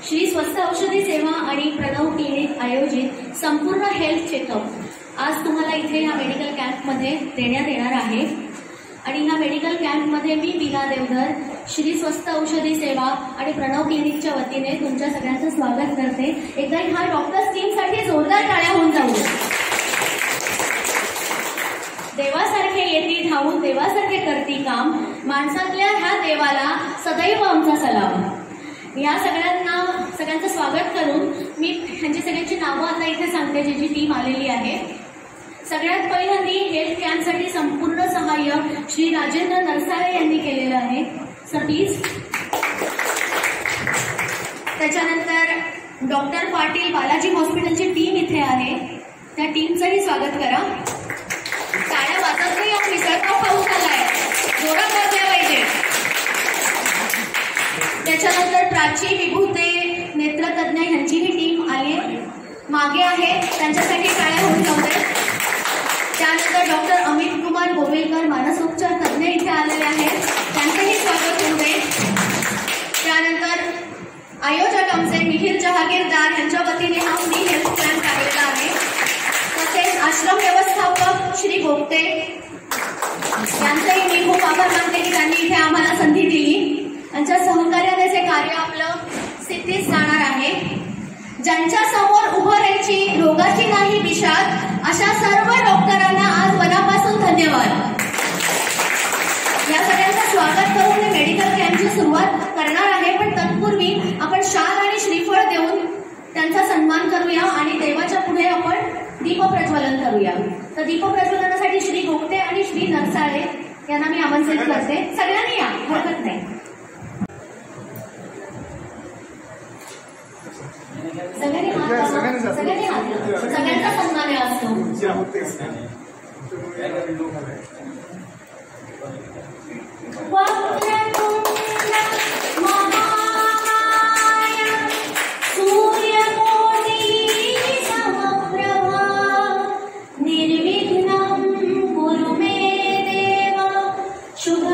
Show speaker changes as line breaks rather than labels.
श्री स्वस्त औषधी सेवा आणि प्रणव क्लिनिक आयोजित संपूर्ण हेल्थ चेकअप आज तुम्हाला इथे ह्या मेडिकल कॅम्पमध्ये देण्यात येणार आहे। आणि ह्या मेडिकल कॅम्पमध्ये मी वीणा देवधर श्री स्वस्त औषधी सेवा आणि प्रणव क्लिनिकच्या वतीने तुमच्या सगळ्यांचं स्वागत करते। एकदा ह्या डॉक्टर्स टीमसाठी जोरदार टाळ्या होऊन जाऊ। देवासारखे येती धावून देवासारखे करती काम, माणसातल्या ह्या देवाला सदैव आमचा सलाम। या सगळ्यांचं स्वागत करून मी ह्यांची सगळ्यांची नावं आता इथे सांगते, जी जी टीम आलेली आहे। सगळ्यात पहिल्यांदी हेल्थ कॅम्पसाठी संपूर्ण सहाय्य श्री राजेंद्र नरसाळे यांनी केलेलं आहे, सर प्लीज। त्याच्यानंतर डॉक्टर पाटील बालाजी हॉस्पिटलची टीम इथे आहे, त्या टीमचंही स्वागत करा। टाळ्या वाजत नाही, आपण मिसळपाव पाऊस आलाय, जोरात वाजल्या पाहिजे। त्याच्यानंतर प्राची विभूते नेत्रतज्ञ यांचीही टीम आली मागे आहे, त्यांच्यासाठी टाळ्या होऊन जाऊ दे। त्यानंतर डॉक्टर अमित कुमार गोवेलकर मानसोपचार तज्ञ इथे आलेले आहेत, त्यांचंही स्वागत होऊ दे। त्यानंतर आयोजक आमचे मिहिर जहागीरदार यांच्या वतीने हा फ्री हेल्थ कॅम्प आलेला आहे। तसेच आश्रम व्यवस्थापक श्री गोपते यांचंही मी खूप आभार मानते की त्यांनी इथे आम्हाला संधी दिली। त्यांच्या सहकार्याने हे कार्य आपलं सिद्धीस जाणार आहे। ज्यांच्या समोर उभं राहायची रोगाची नाही विषाद, अशा सर्व डॉक्टरांना आज मनापासून धन्यवाद। या सगळ्यांचं स्वागत करून मी मेडिकल कॅम्पची सुरुवात करणार आहे, पण तत्पूर्वी आपण शाल आणि श्रीफळ देऊन त्यांचा सन्मान करूया आणि देवाच्या पुढे आपण दीपप्रज्वलन करूया। तर दीपप्रज्वलनासाठी श्री गोपते आणि श्री नरसाळे यांना मी आमंत्रित करते। सगळ्यांनी या, हरकत नाही। सगळ्यांचा सन्मान असतो। निर्विघ्नं कुरु मे देव शुभ